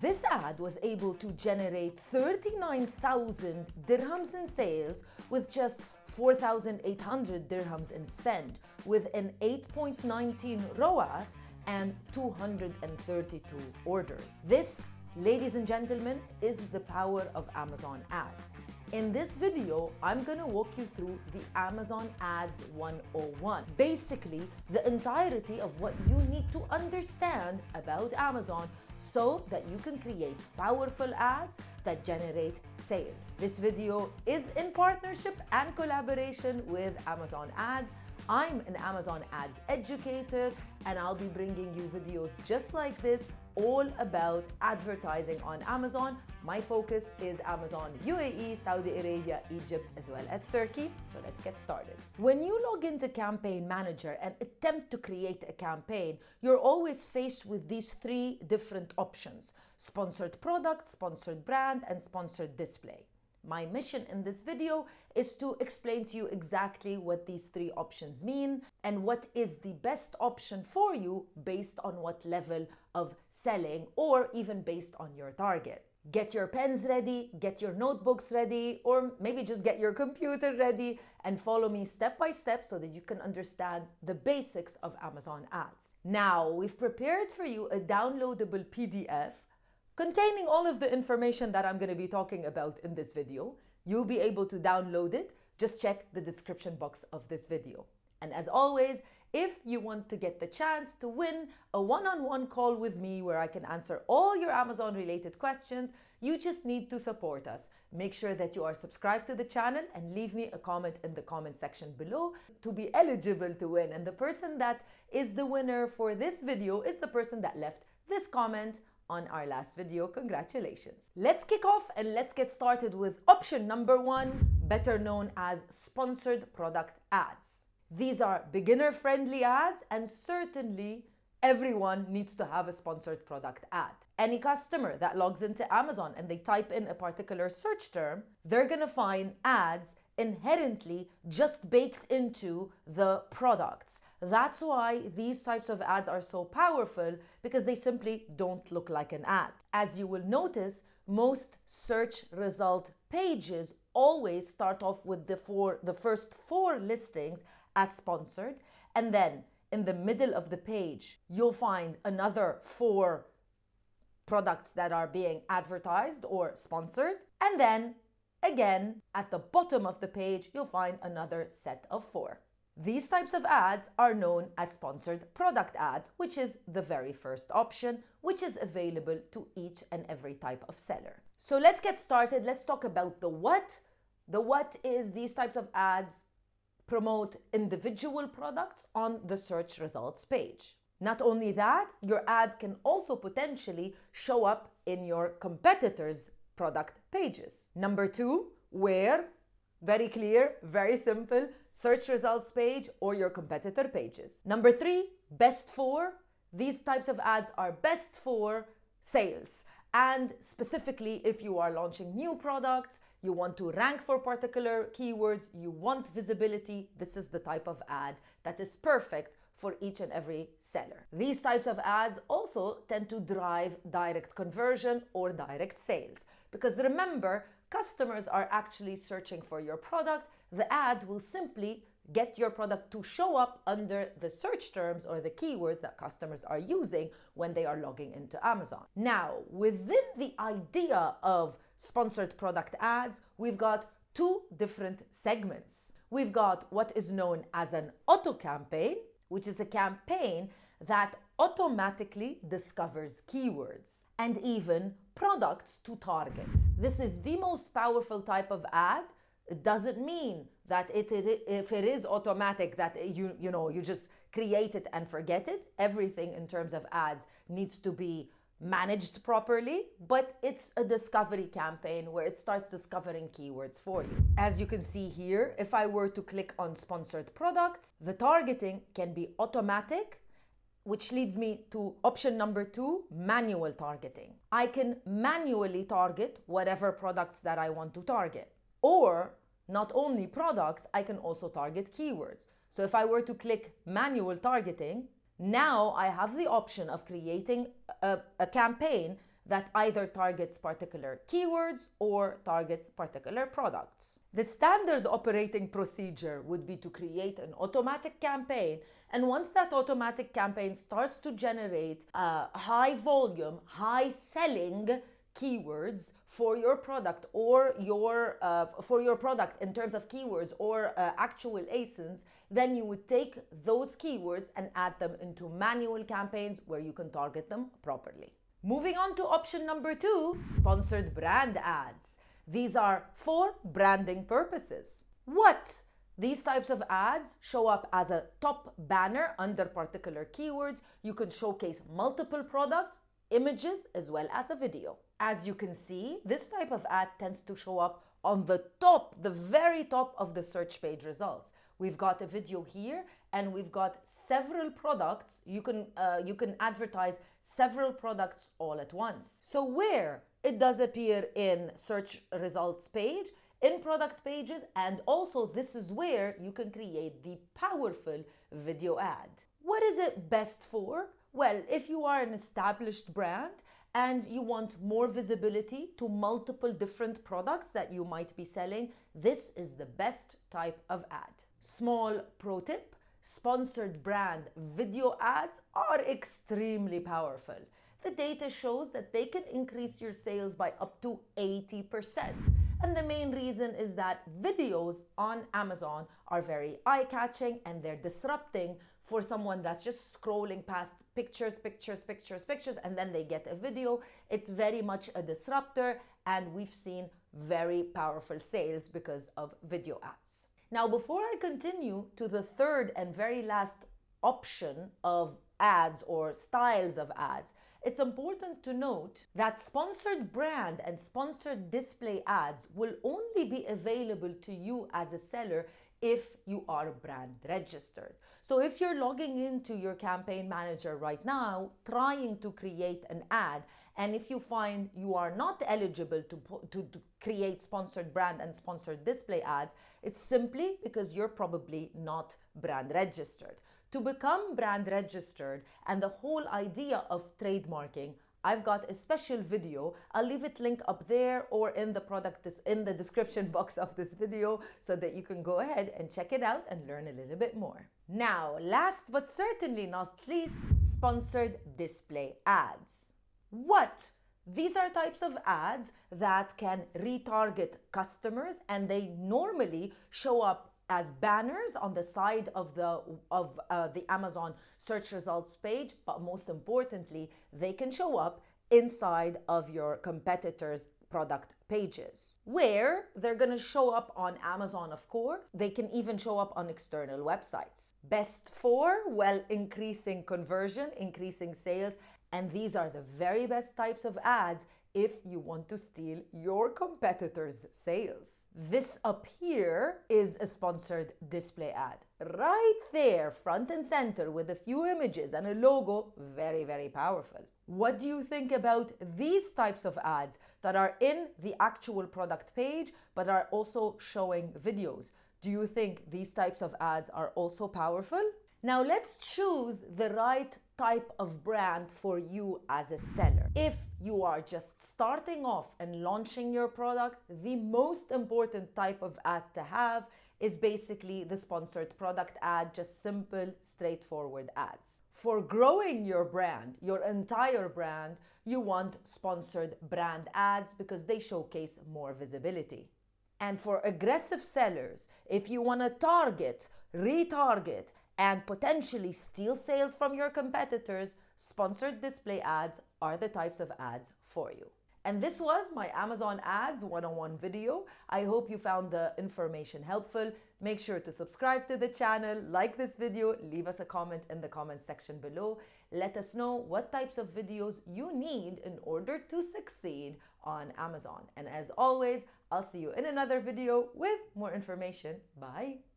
This ad was able to generate 39,000 dirhams in sales with just 4,800 dirhams in spend, with an 8.19 ROAS and 232 orders. This, ladies and gentlemen, is the power of Amazon ads. In this video, I'm gonna walk you through the Amazon Ads 101. Basically, the entirety of what you need to understand about Amazon so that you can create powerful ads that generate sales. This video is in partnership and collaboration with Amazon Ads. I'm an Amazon Ads educator, and I'll be bringing you videos just like this, all about advertising on Amazon. My focus is Amazon UAE, Saudi Arabia, Egypt, as well as Turkey. So let's get started. When you log into Campaign Manager and attempt to create a campaign, you're always faced with these three different options: sponsored product, sponsored brand, and sponsored display. My mission in this video is to explain to you exactly what these three options mean and what is the best option for you based on what level of selling or even based on your target. Get your pens ready, get your notebooks ready, or maybe just get your computer ready and follow me step by step so that you can understand the basics of Amazon ads. Now, we've prepared for you a downloadable PDF containing all of the information that I'm going to be talking about in this video. You'll be able to download it. Just check the description box of this video. And as always, if you want to get the chance to win a one-on-one call with me where I can answer all your Amazon related questions, you just need to support us. Make sure that you are subscribed to the channel and leave me a comment in the comment section below to be eligible to win. And the person that is the winner for this video is the person that left this comment on our last video. Congratulations. Let's kick off and let's get started with option number one, better known as sponsored product ads. These are beginner-friendly ads, and certainly everyone needs to have a sponsored product ad. Any customer that logs into Amazon and they type in a particular search term, they're gonna find ads inherently just baked into the products. That's why these types of ads are so powerful, because they simply don't look like an ad. As you will notice, most search result pages always start off with the first four listings as sponsored, and then in the middle of the page you'll find another four products that are being advertised or sponsored, and then again at the bottom of the page you'll find another set of four. These types of ads are known as sponsored product ads, which is the very first option, which is available to each and every type of seller. So let's get started. Let's talk about the what. The what is these types of ads promote individual products on the search results page. Not only that, your ad can also potentially show up in your competitors' product pages. Number two, where? Very clear, very simple, search results page or your competitor pages. Number three, best for. These types of ads are best for sales. And specifically, if you are launching new products, you want to rank for particular keywords, you want visibility, this is the type of ad that is perfect for each and every seller. These types of ads also tend to drive direct conversion or direct sales. Because remember, customers are actually searching for your product. The ad will simply get your product to show up under the search terms or the keywords that customers are using when they are logging into Amazon. Now, within the idea of sponsored product ads, we've got two different segments. We've got what is known as an auto campaign, which is a campaign that automatically discovers keywords and even products to target. This is the most powerful type of ad. It doesn't mean that if it is automatic that you just create it and forget it. Everything in terms of ads needs to be managed properly, but it's a discovery campaign where it starts discovering keywords for you. As you can see here, if I were to click on sponsored products, the targeting can be automatic, which leads me to option number two, manual targeting. I can manually target whatever products that I want to target. Or not only products, I can also target keywords. So if I were to click manual targeting, now I have the option of creating a campaign that either targets particular keywords or targets particular products. The standard operating procedure would be to create an automatic campaign, and once that automatic campaign starts to generate high volume, high selling keywords for your product or for your product in terms of keywords or actual ASINs, then you would take those keywords and add them into manual campaigns where you can target them properly. Moving on to option number 2, sponsored brand ads. These are for branding purposes. These types of ads show up as a top banner under particular keywords. You can showcase multiple products, images, as well as a video. As you can see, this type of ad tends to show up on the top, the very top of the search page results. We've got a video here and we've got several products. You can advertise several products all at once. So where it does appear in search results page, in product pages, and also this is where you can create the powerful video ad. What is it best for? Well, if you are an established brand and you want more visibility to multiple different products that you might be selling, this is the best type of ad. Small pro tip, sponsored brand video ads are extremely powerful. The data shows that they can increase your sales by up to 80%. And the main reason is that videos on Amazon are very eye-catching and they're disrupting for someone that's just scrolling past pictures, and then they get a video. It's very much a disruptor, and we've seen very powerful sales because of video ads. Now, before I continue to the third and very last option of ads or styles of ads, it's important to note that sponsored brand and sponsored display ads will only be available to you as a seller if you are brand registered. So if you're logging into your campaign manager right now, trying to create an ad, and if you find you are not eligible to create sponsored brand and sponsored display ads, it's simply because you're probably not brand registered. To become brand registered and the whole idea of trademarking, I've got a special video. I'll leave it link up there or in the description box of this video so that you can go ahead and check it out and learn a little bit more. Now, last but certainly not least, sponsored display ads. These are types of ads that can retarget customers, and they normally show up as banners on the side of the Amazon search results page, but most importantly, they can show up inside of your competitors' product pages, where they're going to show up on Amazon, of course. They can even show up on external websites. Best for, well, increasing conversion, increasing sales, and these are the very best types of ads if you want to steal your competitors' sales. This up here is a sponsored display ad. Right there, front and center, with a few images and a logo, very, very powerful. What do you think about these types of ads that are in the actual product page but are also showing videos? Do you think these types of ads are also powerful? Now let's choose the right type of brand for you as a seller. If you are just starting off and launching your product, the most important type of ad to have is basically the sponsored product ad, just simple, straightforward ads. For growing your brand, your entire brand, you want sponsored brand ads because they showcase more visibility. And for aggressive sellers, if you want to target, retarget, and potentially steal sales from your competitors, sponsored display ads are the types of ads for you. And this was my Amazon Ads 101 video. I hope you found the information helpful. Make sure to subscribe to the channel, like this video, leave us a comment in the comments section below. Let us know what types of videos you need in order to succeed on Amazon. And as always, I'll see you in another video with more information. Bye.